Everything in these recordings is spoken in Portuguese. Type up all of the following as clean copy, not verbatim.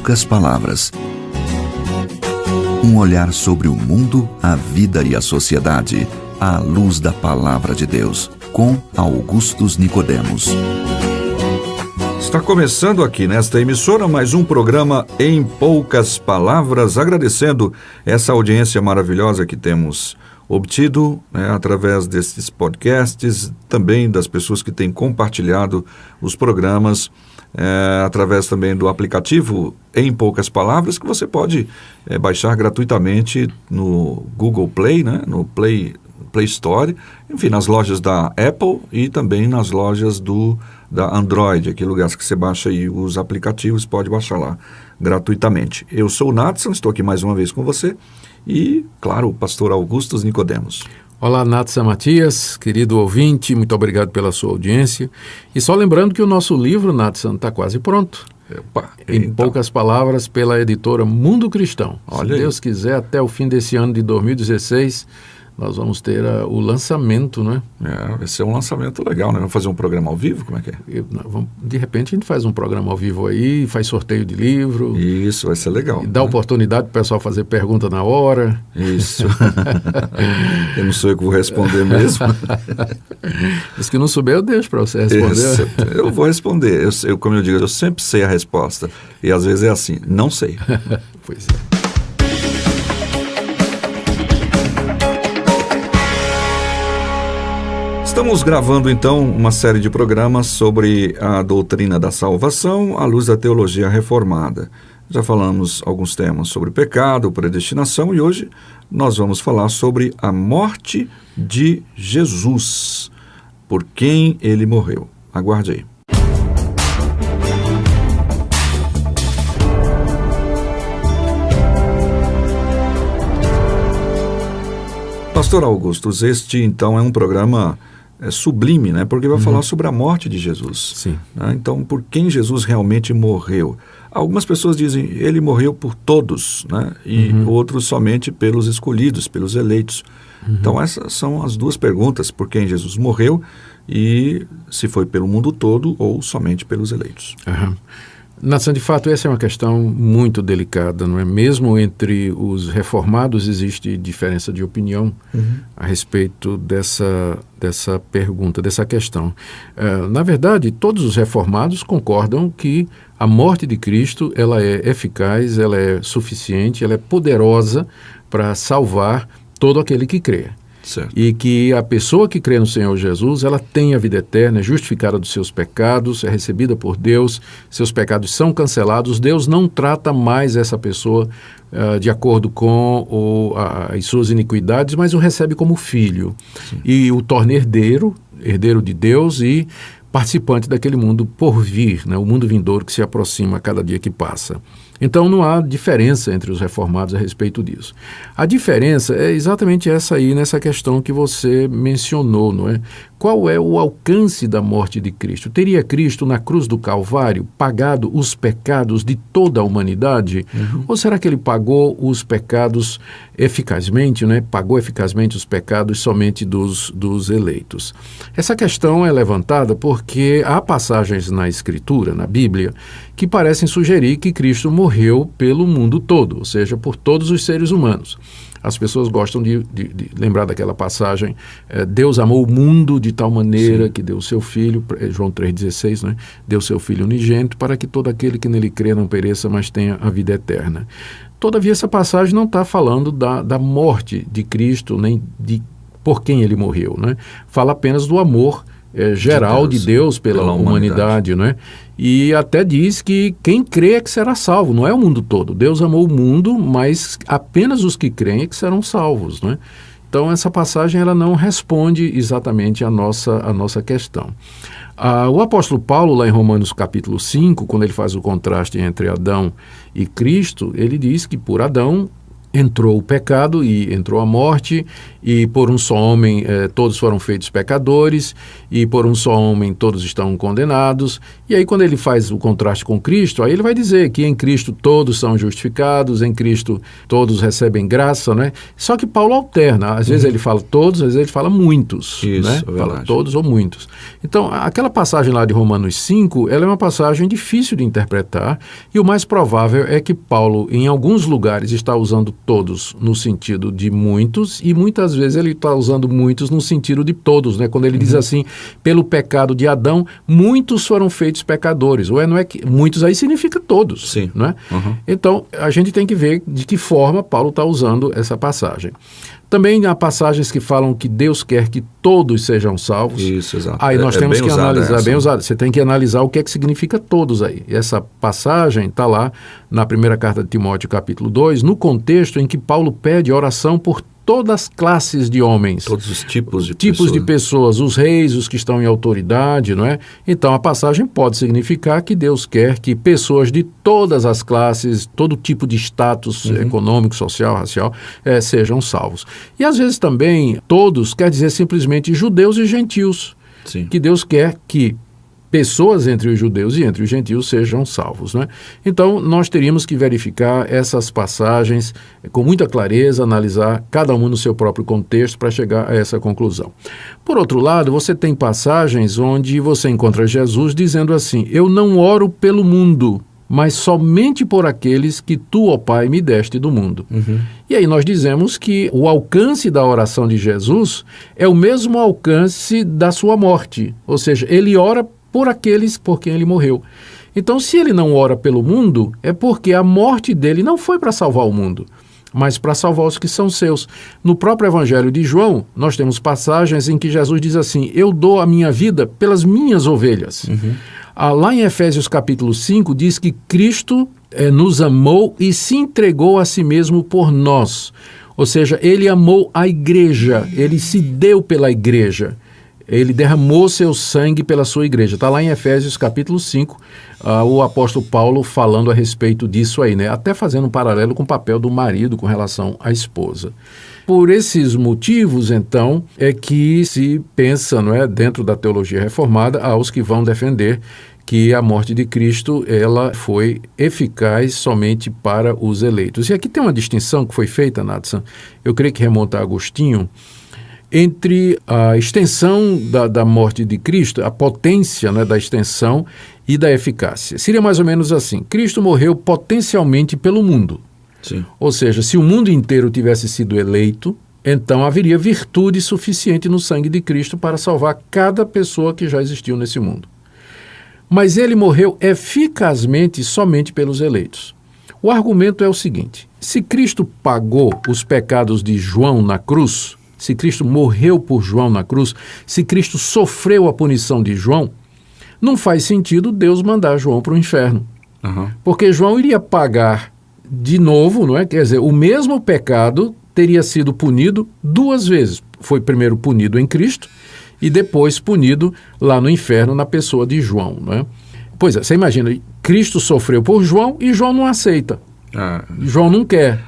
poucas palavras. Um olhar sobre o mundo, a vida e a sociedade, à luz da Palavra de Deus, com Augustus Nicodemos. Está começando aqui nesta emissora mais um programa Em Poucas Palavras, agradecendo essa audiência maravilhosa que temos obtido através desses podcasts, também das pessoas que têm compartilhado os programas, através também do aplicativo Em Poucas Palavras, que você pode baixar gratuitamente no Google Play, no Play Store, enfim, nas lojas da Apple e também nas lojas da Android, aquele lugar que você baixa aí os aplicativos, pode baixar lá gratuitamente. Eu sou o Natson, estou aqui mais uma vez com você e, claro, o pastor Augustus Nicodemos. Olá, Natson Matias, querido ouvinte, muito obrigado pela sua audiência. E só lembrando que o nosso livro, Natson, está quase pronto. Em poucas palavras, pela editora Mundo Cristão. Olha, se Deus quiser, até o fim desse ano de 2016, nós vamos ter o lançamento, né? Vai ser um lançamento legal, né? Vamos fazer um programa ao vivo, como é que é? De repente a gente faz um programa ao vivo aí, faz sorteio de livro. Isso, vai ser legal. E dá oportunidade para o pessoal fazer pergunta na hora. Isso. Eu não sou eu que vou responder mesmo. Mas que não souber, eu deixo para você responder. Isso. Eu vou responder. Como eu digo, eu sempre sei a resposta. E às vezes é assim, não sei. Pois é. Estamos gravando, então, uma série de programas sobre a doutrina da salvação à luz da teologia reformada. Já falamos alguns temas sobre pecado, predestinação, e hoje nós vamos falar sobre a morte de Jesus, por quem ele morreu. Aguarde aí. Pastor Augustus, este, então, é um programa sublime, porque vai falar sobre a morte de Jesus. Sim. Então, por quem Jesus realmente morreu? Algumas pessoas dizem, ele morreu por todos, e outros somente pelos escolhidos, pelos eleitos. Então, essas são as duas perguntas, por quem Jesus morreu e se foi pelo mundo todo ou somente pelos eleitos. Natson, de fato, essa é uma questão muito delicada, não é? Mesmo entre os reformados existe diferença de opinião a respeito dessa pergunta, dessa questão. Na verdade, todos os reformados concordam que a morte de Cristo ela é eficaz, ela é suficiente, ela é poderosa para salvar todo aquele que crê. Certo. E que a pessoa que crê no Senhor Jesus, ela tem a vida eterna, é justificada dos seus pecados, é recebida por Deus, seus pecados são cancelados, Deus não trata mais essa pessoa de acordo com as suas iniquidades, mas o recebe como filho. Sim. E o torna herdeiro de Deus e participante daquele mundo por vir, o mundo vindouro que se aproxima a cada dia que passa. Então não há diferença entre os reformados a respeito disso. A diferença é exatamente essa aí, nessa questão que você mencionou, não é? Qual é o alcance da morte de Cristo? Teria Cristo na cruz do Calvário pagado os pecados de toda a humanidade? Ou será que ele pagou os pecados eficazmente, Pagou eficazmente os pecados somente dos eleitos? Essa questão é levantada porque há passagens na Escritura, na Bíblia, que parecem sugerir que Cristo morreu pelo mundo todo, ou seja, por todos os seres humanos. As pessoas gostam de lembrar daquela passagem, Deus amou o mundo de tal maneira Sim. que deu o seu Filho, João 3,16, deu o seu Filho unigênito para que todo aquele que nele crê não pereça, mas tenha a vida eterna. Todavia, essa passagem não está falando da morte de Cristo, nem por quem ele morreu. Fala apenas do amor geral de Deus pela humanidade, E até diz que quem crê é que será salvo, não é o mundo todo. Deus amou o mundo, mas apenas os que creem é que serão salvos, Então essa passagem ela não responde exatamente a nossa questão. O apóstolo Paulo, lá em Romanos capítulo 5, quando ele faz o contraste entre Adão e Cristo, ele diz que por Adão entrou o pecado e entrou a morte, e por um só homem todos foram feitos pecadores, e por um só homem todos estão condenados. E aí quando ele faz o contraste com Cristo, aí ele vai dizer que em Cristo todos são justificados, em Cristo todos recebem graça, né? Só que Paulo alterna, às vezes ele fala todos, às vezes ele fala muitos. Isso, né? É fala todos ou muitos. Então aquela passagem lá de Romanos 5, ela é uma passagem difícil de interpretar, e o mais provável é que Paulo em alguns lugares está usando todos no sentido de muitos, e muitas vezes ele está usando muitos no sentido de todos, né? Quando ele diz assim, pelo pecado de Adão, muitos foram feitos pecadores. Ué, não é que muitos aí significa todos. Sim. Não é? Então, a gente tem que ver de que forma Paulo está usando essa passagem. Também há passagens que falam que Deus quer que todos sejam salvos. Isso, exato. Aí nós temos que analisar, bem usado. Você tem que analisar o que é que significa todos aí. E essa passagem está lá na primeira carta de Timóteo, capítulo 2, no contexto em que Paulo pede oração por todas as classes de homens. Todos os tipos de pessoas, os reis, os que estão em autoridade, não é? Então a passagem pode significar que Deus quer que pessoas de todas as classes, todo tipo de status econômico, social, racial, sejam salvos. E às vezes também todos quer dizer simplesmente judeus e gentios. Sim. Que Deus quer que pessoas entre os judeus e entre os gentios sejam salvos, né? Então, nós teríamos que verificar essas passagens com muita clareza, analisar cada uma no seu próprio contexto para chegar a essa conclusão. Por outro lado, você tem passagens onde você encontra Jesus dizendo assim, eu não oro pelo mundo, mas somente por aqueles que tu, ó Pai, me deste do mundo. E aí nós dizemos que o alcance da oração de Jesus é o mesmo alcance da sua morte, ou seja, ele ora por aqueles por quem ele morreu. Então, se ele não ora pelo mundo, é porque a morte dele não foi para salvar o mundo, mas para salvar os que são seus. No próprio Evangelho de João, nós temos passagens em que Jesus diz assim, eu dou a minha vida pelas minhas ovelhas. Lá em Efésios capítulo 5, diz que Cristo nos amou e se entregou a si mesmo por nós. Ou seja, ele amou a igreja, ele se deu pela igreja. Ele derramou seu sangue pela sua igreja. Está lá em Efésios capítulo 5, o apóstolo Paulo falando a respeito disso aí, né? Até fazendo um paralelo com o papel do marido com relação à esposa. Por esses motivos, então, é que se pensa, não é, dentro da teologia reformada, aos que vão defender que a morte de Cristo ela foi eficaz somente para os eleitos. E aqui tem uma distinção que foi feita, Nathan, eu creio que remonta a Agostinho, entre a extensão da morte de Cristo, a potência, né, da extensão e da eficácia. Seria mais ou menos assim, Cristo morreu potencialmente pelo mundo. Sim. Ou seja, se o mundo inteiro tivesse sido eleito, então haveria virtude suficiente no sangue de Cristo para salvar cada pessoa que já existiu nesse mundo. Mas ele morreu eficazmente somente pelos eleitos. O argumento é o seguinte, se Cristo pagou os pecados de João na cruz, se Cristo morreu por João na cruz, se Cristo sofreu a punição de João, não faz sentido Deus mandar João para o inferno. Porque João iria pagar de novo, não é? Quer dizer, o mesmo pecado teria sido punido duas vezes. Foi primeiro punido em Cristo e depois punido lá no inferno na pessoa de João, não é? Pois é, você imagina, Cristo sofreu por João e João não aceita. João não quer.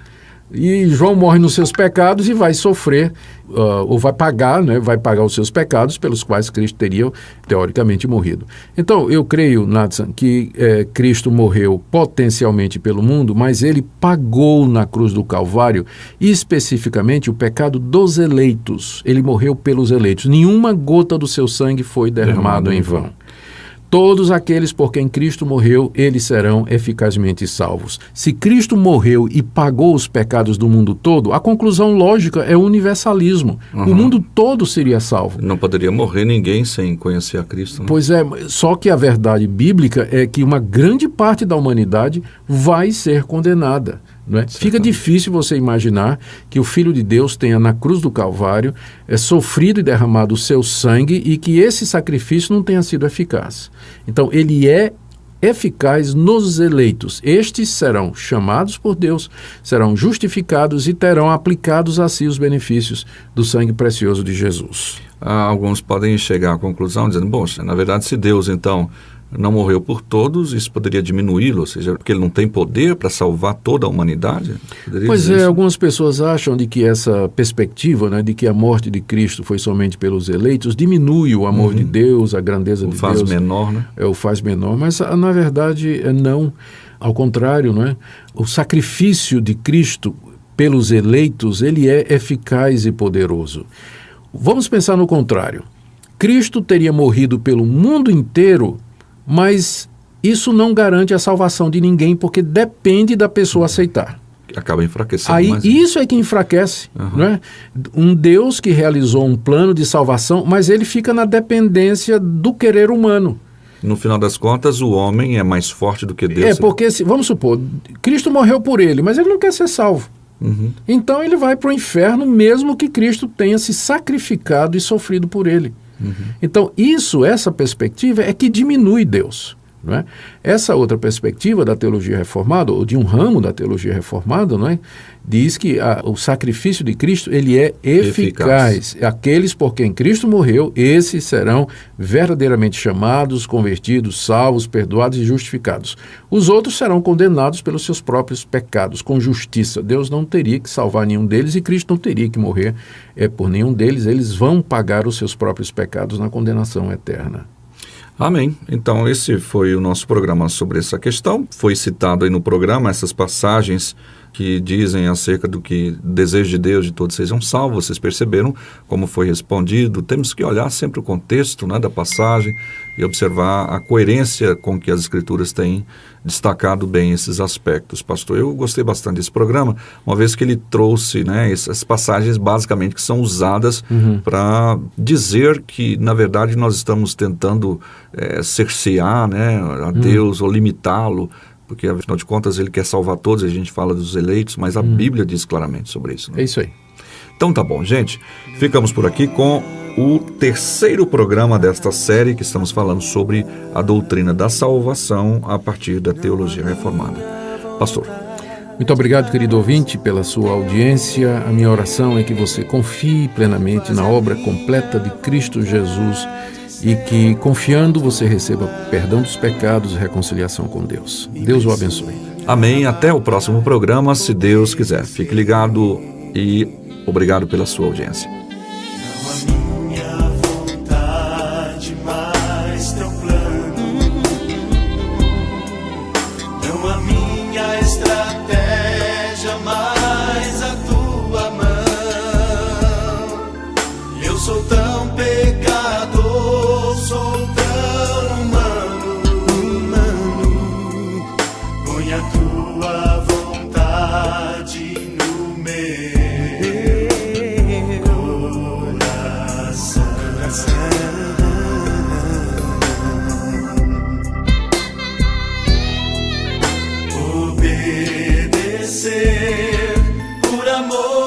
E João morre nos seus pecados e vai sofrer, ou vai pagar, né? Vai pagar os seus pecados pelos quais Cristo teria, teoricamente, morrido. Então, eu creio, Nathan, que Cristo morreu potencialmente pelo mundo, mas ele pagou na cruz do Calvário, especificamente, o pecado dos eleitos. Ele morreu pelos eleitos. Nenhuma gota do seu sangue foi derramado em vão. Todos aqueles por quem Cristo morreu, eles serão eficazmente salvos. Se Cristo morreu e pagou os pecados do mundo todo, a conclusão lógica é o universalismo. O mundo todo seria salvo. Não poderia morrer ninguém sem conhecer a Cristo, né? Pois é, só que a verdade bíblica é que uma grande parte da humanidade vai ser condenada. Não é? Fica difícil você imaginar que o Filho de Deus tenha na cruz do Calvário sofrido e derramado o seu sangue e que esse sacrifício não tenha sido eficaz. Então, ele é eficaz nos eleitos. Estes serão chamados por Deus, serão justificados e terão aplicados a si os benefícios do sangue precioso de Jesus. Alguns podem chegar à conclusão dizendo, bom, na verdade, se Deus, então, não morreu por todos, isso poderia diminuí-lo, ou seja, porque ele não tem poder para salvar toda a humanidade? Pois é, algumas pessoas acham de que essa perspectiva, né, de que a morte de Cristo foi somente pelos eleitos, diminui o amor de Deus, a grandeza de Deus. O faz menor, né? O faz menor, mas na verdade não. Ao contrário, não é? O sacrifício de Cristo pelos eleitos, ele é eficaz e poderoso. Vamos pensar no contrário. Cristo teria morrido pelo mundo inteiro, mas isso não garante a salvação de ninguém, porque depende da pessoa aceitar. Acaba enfraquecendo. Aí isso é que enfraquece. Não é? Um Deus que realizou um plano de salvação, mas ele fica na dependência do querer humano. No final das contas, o homem é mais forte do que Deus. Porque, vamos supor, Cristo morreu por ele, mas ele não quer ser salvo. Então ele vai para o inferno, mesmo que Cristo tenha se sacrificado e sofrido por ele. Então essa perspectiva é que diminui Deus. Não é? Essa outra perspectiva da teologia reformada, ou de um ramo da teologia reformada, não é? Diz que o sacrifício de Cristo ele é eficaz. Aqueles por quem Cristo morreu, esses serão verdadeiramente chamados, convertidos, salvos, perdoados e justificados. Os outros serão condenados pelos seus próprios pecados, com justiça. Deus não teria que salvar nenhum deles e Cristo não teria que morrer por nenhum deles. Eles vão pagar os seus próprios pecados na condenação eterna. Amém. Então esse foi o nosso programa sobre essa questão. Foi citado aí no programa essas passagens que dizem acerca do que desejo de Deus de todos sejam salvos. Vocês perceberam como foi respondido. Temos que olhar sempre o contexto, né, da passagem e observar a coerência com que as Escrituras têm destacado bem esses aspectos. Pastor, eu gostei bastante desse programa, uma vez que ele trouxe, né, essas passagens basicamente que são usadas para dizer que, na verdade, nós estamos tentando cercear, né, a Deus ou limitá-lo, porque, afinal de contas, ele quer salvar todos, a gente fala dos eleitos, mas a Bíblia diz claramente sobre isso. Né? É isso aí. Então tá bom, gente. Ficamos por aqui com o terceiro programa desta série que estamos falando sobre a doutrina da salvação a partir da teologia reformada. Pastor. Muito obrigado, querido ouvinte, pela sua audiência. A minha oração é que você confie plenamente na obra completa de Cristo Jesus e que, confiando, você receba perdão dos pecados e reconciliação com Deus. Deus o abençoe. Amém. Até o próximo programa, se Deus quiser. Fique ligado e obrigado pela sua audiência. Sou tão pecador, sou tão humano. Põe a tua vontade no meu coração. Obedecer por amor.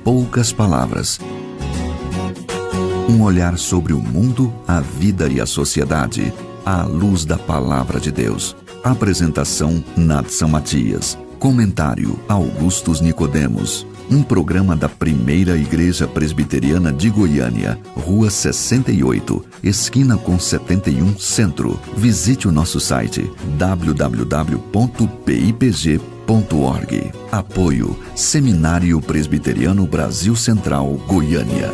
Poucas palavras. Um olhar sobre o mundo, a vida e a sociedade. à luz da Palavra de Deus. Apresentação Nadson Matias. Comentário Augustus Nicodemos. Um programa da Primeira Igreja Presbiteriana de Goiânia, Rua 68, esquina com 71 Centro. Visite o nosso site www.pipg.org. Apoio Seminário Presbiteriano Brasil Central, Goiânia.